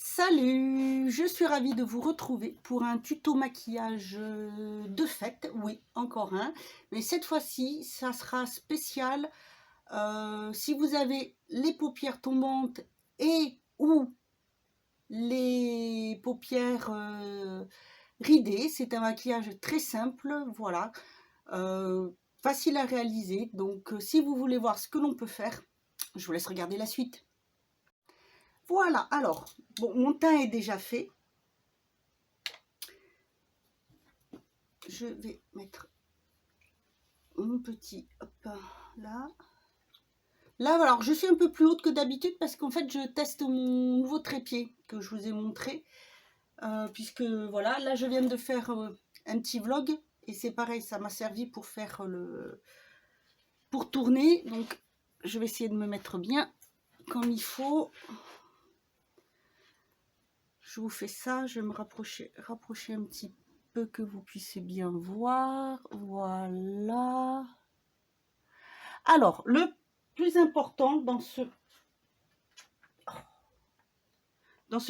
Salut, je suis ravie de vous retrouver pour un tuto maquillage de fête. Oui, encore un, mais cette fois-ci, ça sera spécial. Si vous avez les paupières tombantes et ou les paupières ridées, c'est un maquillage très simple, voilà, facile à réaliser. Donc, si vous voulez voir ce que l'on peut faire, je vous laisse regarder la suite. Voilà, alors, bon, mon teint est déjà fait. Je vais mettre mon petit, hop, là. Là, alors, je suis un peu plus haute que d'habitude parce qu'en fait, je teste mon nouveau trépied que je vous ai montré. Puisque, voilà, là, je viens de faire un petit vlog. Et c'est pareil, ça m'a servi pour faire pour tourner. Donc, je vais essayer de me mettre bien comme il faut. Je vous fais ça, je vais me rapprocher un petit peu que vous puissiez bien voir. Voilà. Alors, le plus important dans ce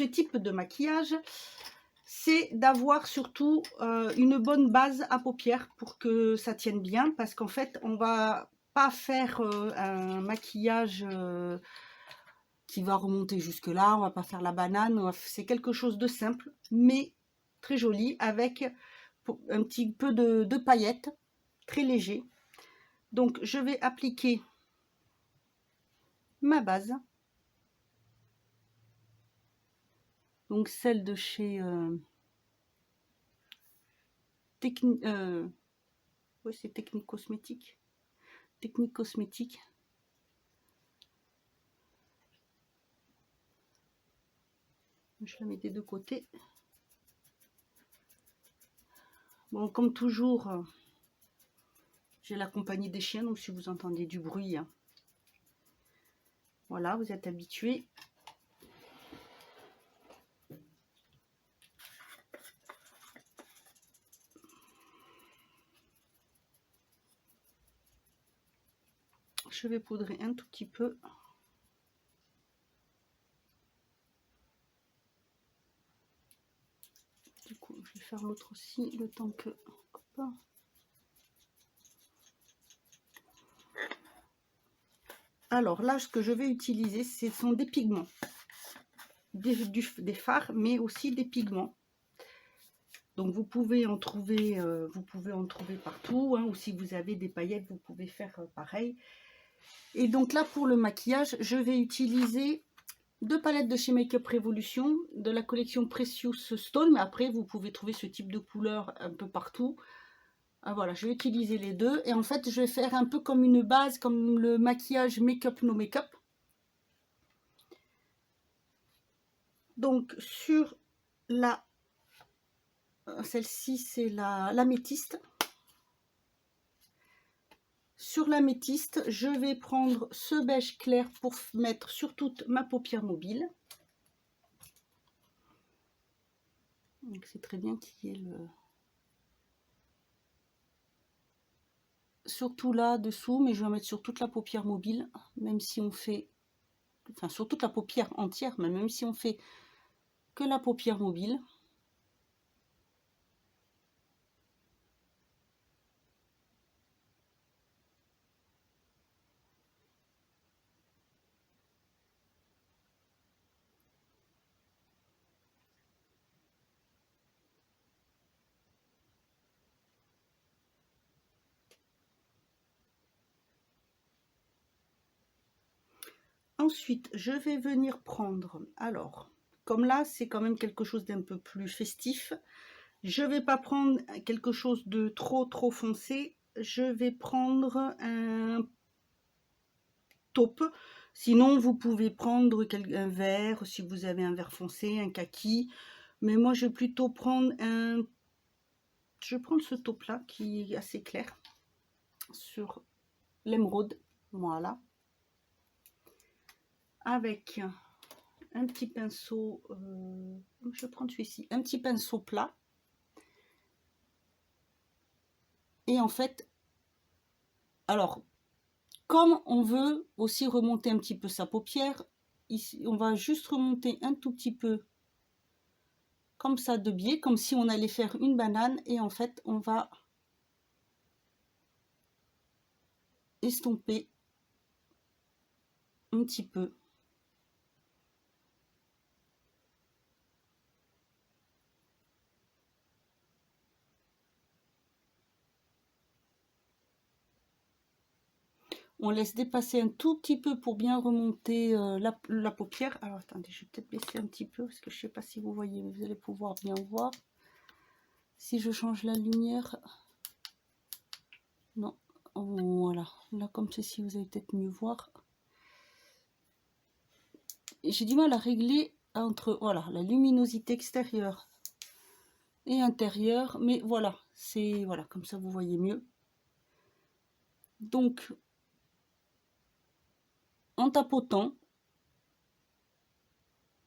type de maquillage, c'est d'avoir surtout une bonne base à paupières pour que ça tienne bien, parce qu'en fait, on va pas faire un maquillage qui va remonter jusque là, on va pas faire la banane, c'est quelque chose de simple, mais très joli, avec un petit peu de paillettes, très léger. Donc, je vais appliquer ma base. Donc, celle de chez ouais, c'est Technique Cosmétique. Technique Cosmétique. Je la mets des deux côtés. Bon, comme toujours, j'ai la compagnie des chiens, donc si vous entendez du bruit, hein, voilà, vous êtes habitués. Je vais poudrer un tout petit peu. Du coup, je vais faire l'autre aussi, le temps que... Hop. Alors là, ce que je vais utiliser, ce sont des pigments. Des fards, mais aussi des pigments. Donc vous pouvez en trouver partout, hein, ou si vous avez des paillettes, vous pouvez faire pareil. Et donc là, pour le maquillage, je vais utiliser 2 palettes de chez Make Up Revolution, de la collection Precious Stone, mais après, vous pouvez trouver ce type de couleur un peu partout. Ah, voilà, je vais utiliser les deux. Et en fait, je vais faire un peu comme une base, comme le maquillage Make Up No Make Up. Donc, sur la... Celle-ci, c'est l'améthyste. Sur l'améthyste, je vais prendre ce beige clair pour mettre sur toute ma paupière mobile. Donc c'est très bien qu'il y ait le... Surtout là, dessous, mais je vais mettre sur toute la paupière mobile, même si on fait... Enfin, sur toute la paupière entière, mais même si on fait que la paupière mobile. Ensuite, je vais venir prendre, alors, comme là, c'est quand même quelque chose d'un peu plus festif, je ne vais pas prendre quelque chose de trop foncé, je vais prendre un taupe. Sinon, vous pouvez prendre un vert, si vous avez un vert foncé, un kaki, mais moi, je vais plutôt prendre un... Je vais prendre ce taupe-là, qui est assez clair, sur l'émeraude, voilà. Avec un petit pinceau, je vais prendre celui-ci, un petit pinceau plat. Et en fait, alors, comme on veut aussi remonter un petit peu sa paupière, ici, on va juste remonter un tout petit peu comme ça de biais, comme si on allait faire une banane, et en fait on va estomper un petit peu. On laisse dépasser un tout petit peu pour bien remonter la paupière. Alors attendez, je vais peut-être baisser un petit peu parce que je ne sais pas si vous voyez, mais vous allez pouvoir bien voir. Si je change la lumière, non, voilà, là comme ceci, vous allez peut-être mieux voir. J'ai du mal à régler entre voilà la luminosité extérieure et intérieure, mais voilà, c'est voilà comme ça vous voyez mieux. Donc en tapotant,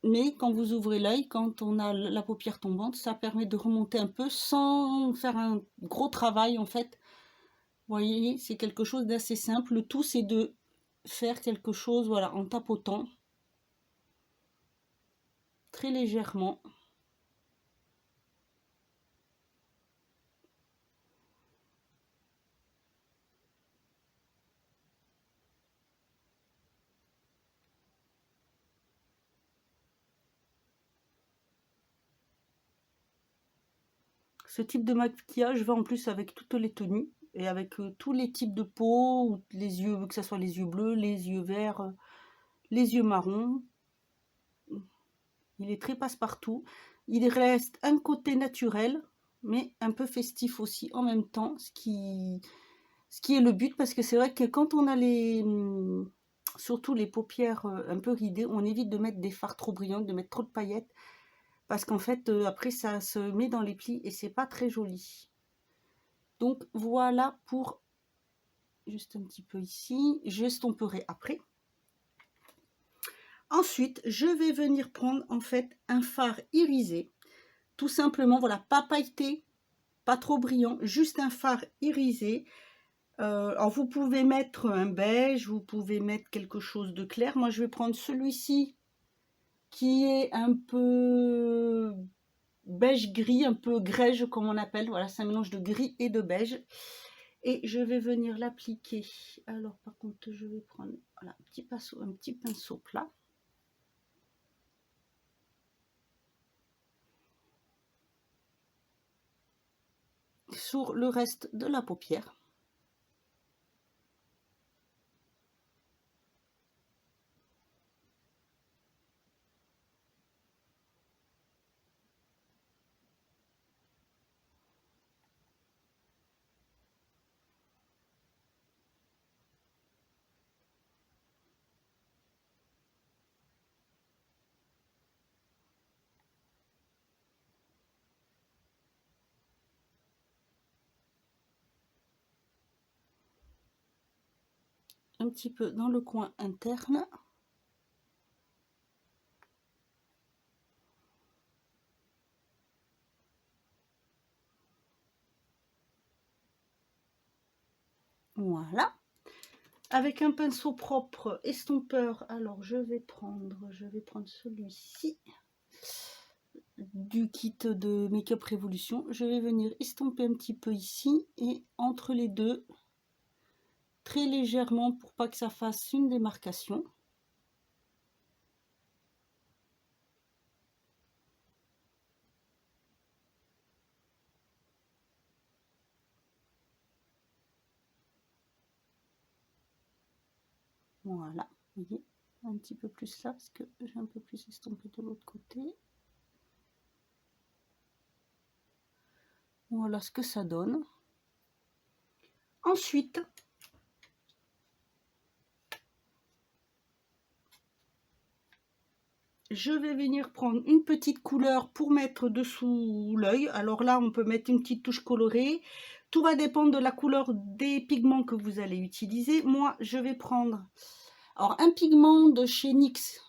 mais quand vous ouvrez l'œil, quand on a la paupière tombante, ça permet de remonter un peu sans faire un gros travail en fait. Vous voyez, c'est quelque chose d'assez simple. Le tout, c'est de faire quelque chose, voilà, en tapotant très légèrement. Ce type de maquillage va en plus avec toutes les tenues et avec tous les types de peau, ou les yeux, que ce soit les yeux bleus, les yeux verts, les yeux marrons. Il est très passe-partout. Il reste un côté naturel, mais un peu festif aussi en même temps, ce qui est le but, parce que c'est vrai que quand on a surtout les paupières un peu ridées, on évite de mettre des fards trop brillants, de mettre trop de paillettes, parce qu'en fait, après, ça se met dans les plis et c'est pas très joli. Donc voilà pour juste un petit peu ici. J'estomperai après. Ensuite, je vais venir prendre en fait un fard irisé. Tout simplement, voilà, pas pailleté, pas trop brillant, juste un fard irisé. Alors vous pouvez mettre un beige, vous pouvez mettre quelque chose de clair. Moi, je vais prendre celui-ci qui est un peu beige gris, un peu grège comme on appelle. Voilà, c'est un mélange de gris et de beige. Et je vais venir l'appliquer. Alors par contre, je vais prendre voilà, un petit pinceau plat. Sur le reste de la paupière. Un petit peu dans le coin interne. Voilà. Avec un pinceau propre estompeur, alors je vais prendre celui-ci du kit de Make-up Révolution. Je vais venir estomper un petit peu ici et entre les deux, très légèrement pour pas que ça fasse une démarcation. Voilà, vous voyez, un petit peu plus là parce que j'ai un peu plus estompé de l'autre côté. Voilà ce que ça donne. Ensuite, je vais venir prendre une petite couleur pour mettre dessous l'œil. Alors là, on peut mettre une petite touche colorée. Tout va dépendre de la couleur des pigments que vous allez utiliser. Moi, je vais prendre alors un pigment de chez NYX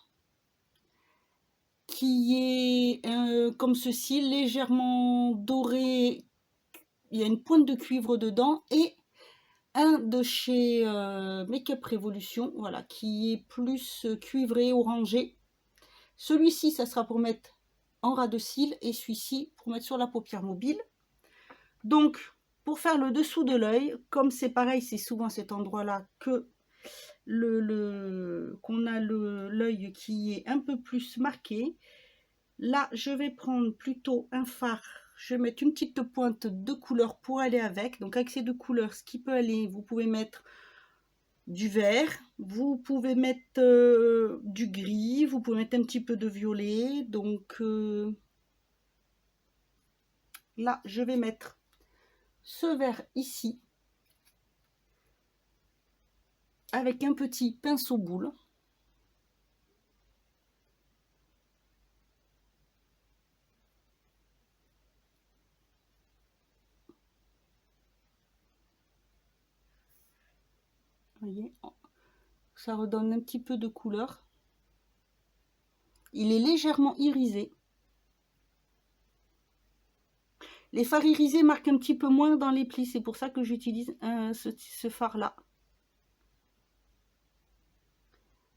qui est comme ceci, légèrement doré. Il y a une pointe de cuivre dedans, et un de chez Make-up Révolution, voilà, qui est plus cuivré, orangé. Celui-ci, ça sera pour mettre en ras de cils et celui-ci pour mettre sur la paupière mobile. Donc, pour faire le dessous de l'œil, comme c'est pareil, c'est souvent à cet endroit-là que qu'on a l'œil qui est un peu plus marqué. Là, je vais prendre plutôt un fard. Je vais mettre une petite pointe de couleur pour aller avec. Donc, avec ces deux couleurs, ce qui peut aller, vous pouvez mettre du vert, vous pouvez mettre du gris, vous pouvez mettre un petit peu de violet. Donc, là, je vais mettre ce vert ici avec un petit pinceau boule. Vous voyez, ça redonne un petit peu de couleur. Il est légèrement irisé. Les fards irisés marquent un petit peu moins dans les plis, c'est pour ça que j'utilise ce fard-là.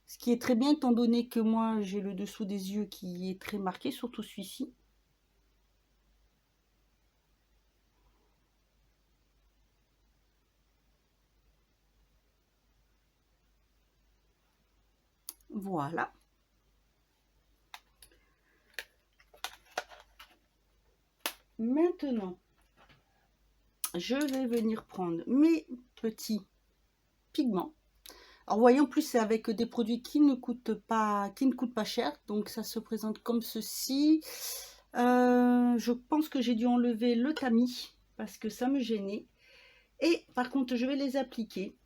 Ce qui est très bien étant donné que moi j'ai le dessous des yeux qui est très marqué, surtout celui-ci. Voilà. Maintenant, je vais venir prendre mes petits pigments. Alors, vous voyez, en plus, c'est avec des produits qui ne coûtent pas cher. Donc, ça se présente comme ceci. Je pense que j'ai dû enlever le tamis parce que ça me gênait. Et par contre, je vais les appliquer.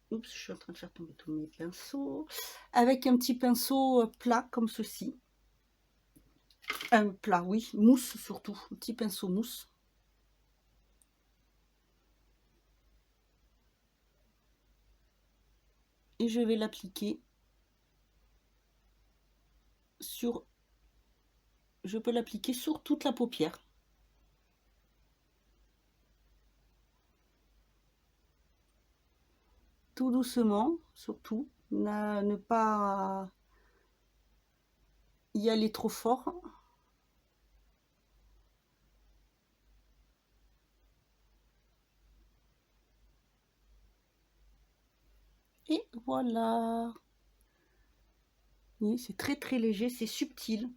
Oups, je suis en train de faire tomber tous mes pinceaux. Avec un petit pinceau plat comme ceci. Un plat, oui, mousse surtout. Un petit pinceau mousse. Et je vais l'appliquer sur... Je peux l'appliquer sur toute la paupière. Tout doucement, surtout. Ne pas y aller trop fort. Et voilà. Oui, c'est très très léger, c'est subtil.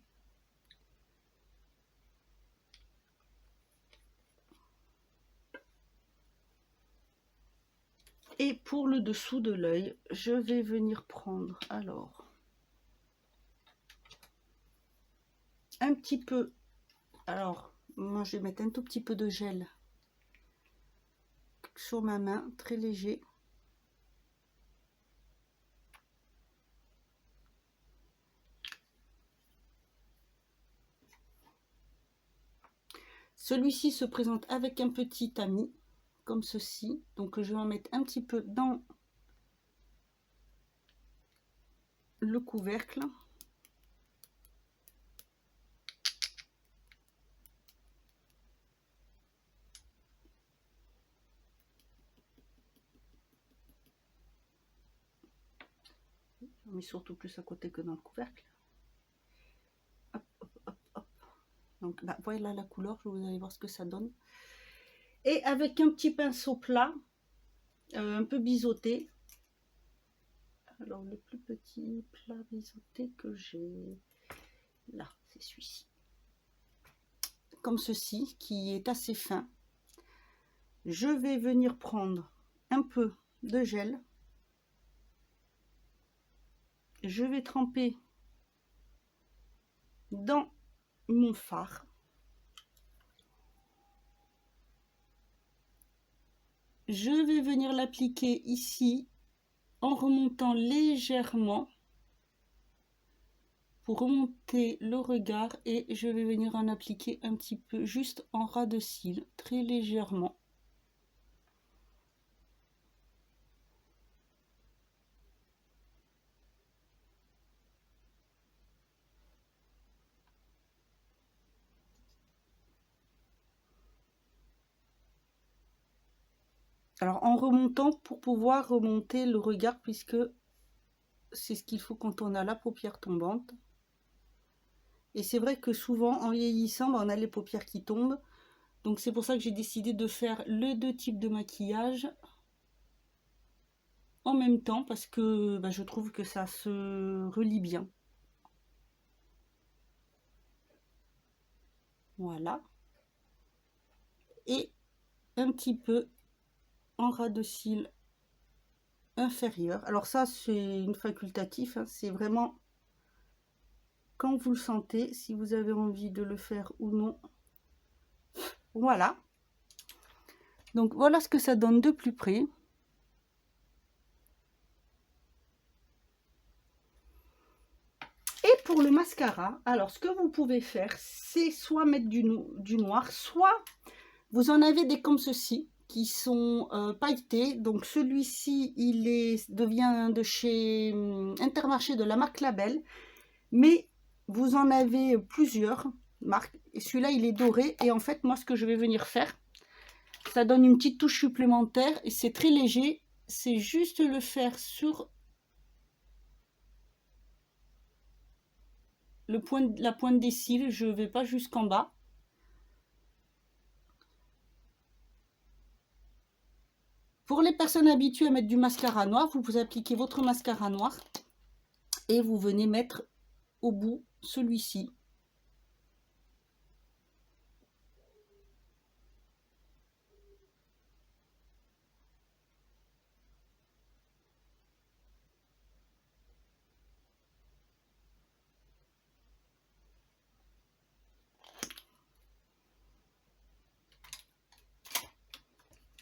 Et pour le dessous de l'œil, je vais venir prendre alors un petit peu. Alors, moi je vais mettre un tout petit peu de gel sur ma main, très léger. Celui-ci se présente avec un petit tamis, comme ceci. Donc je vais en mettre un petit peu dans le couvercle. J'en mets surtout plus à côté que dans le couvercle. Hop, hop, hop, hop. Donc bah, voilà la couleur, vous allez voir ce que ça donne. Et avec un petit pinceau plat, un peu biseauté. Alors le plus petit plat biseauté que j'ai là, c'est celui-ci. Comme ceci, qui est assez fin. Je vais venir prendre un peu de gel. Je vais tremper dans mon fard. Je vais venir l'appliquer ici en remontant légèrement pour remonter le regard et je vais venir en appliquer un petit peu juste en ras de cils, très légèrement. Alors en remontant pour pouvoir remonter le regard puisque c'est ce qu'il faut quand on a la paupière tombante. Et c'est vrai que souvent, en vieillissant, on a les paupières qui tombent. Donc c'est pour ça que j'ai décidé de faire les deux types de maquillage en même temps, parce que je trouve que ça se relie bien. Voilà. Et un petit peu en ras de cils inférieur. Alors ça, c'est une facultatif, hein, c'est vraiment quand vous le sentez, si vous avez envie de le faire ou non. Voilà. Donc voilà ce que ça donne de plus près. Et pour le mascara, alors ce que vous pouvez faire, c'est soit mettre du noir, soit vous en avez des comme ceci, qui sont pailletés. Donc celui-ci, devient de chez Intermarché, de la marque Label. Mais vous en avez plusieurs marques. Et celui-là, il est doré. Et en fait, moi, ce que je vais venir faire, ça donne une petite touche supplémentaire. Et c'est très léger. C'est juste le faire sur la pointe des cils. Je ne vais pas jusqu'en bas. Pour les personnes habituées à mettre du mascara noir, vous appliquez votre mascara noir. Et vous venez mettre au bout celui-ci.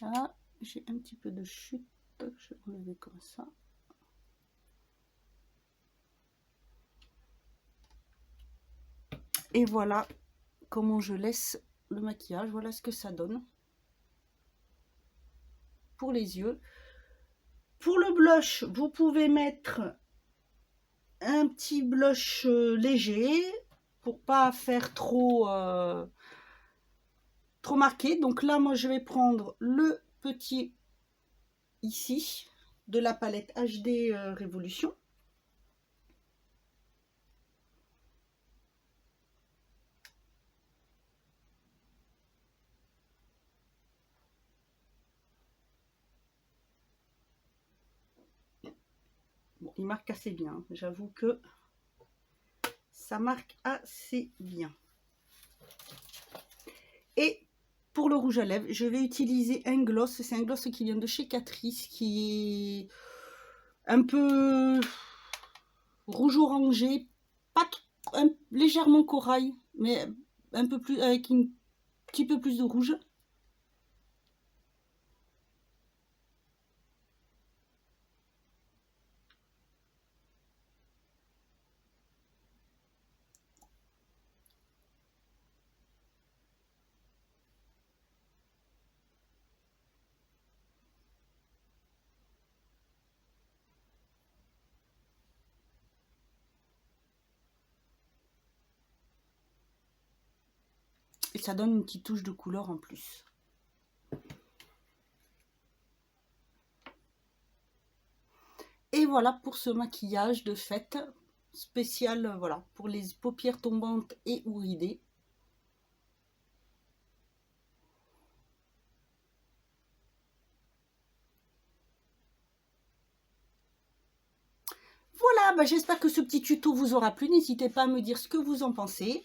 Là, j'ai un petit peu de chute. Je vais enlever comme ça. Et voilà comment je laisse le maquillage. Voilà ce que ça donne pour les yeux. Pour le blush, vous pouvez mettre un petit blush léger pour pas faire trop marqué. Donc là, moi, je vais prendre le petit ici de la palette HD Révolution. Bon, il marque assez bien. J'avoue que ça marque assez bien. Et pour le rouge à lèvres, je vais utiliser un gloss. C'est un gloss qui vient de chez Catrice, qui est un peu rouge orangé, pas légèrement corail, mais un peu plus, avec un petit peu plus de rouge. Et ça donne une petite touche de couleur en plus. Et voilà pour ce maquillage de fête spécial, voilà, pour les paupières tombantes et ou ridées. Voilà, j'espère que ce petit tuto vous aura plu. N'hésitez pas à me dire ce que vous en pensez.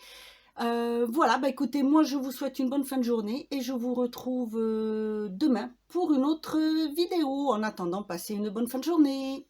Voilà, écoutez, moi je vous souhaite une bonne fin de journée et je vous retrouve demain pour une autre vidéo. En attendant, passez une bonne fin de journée.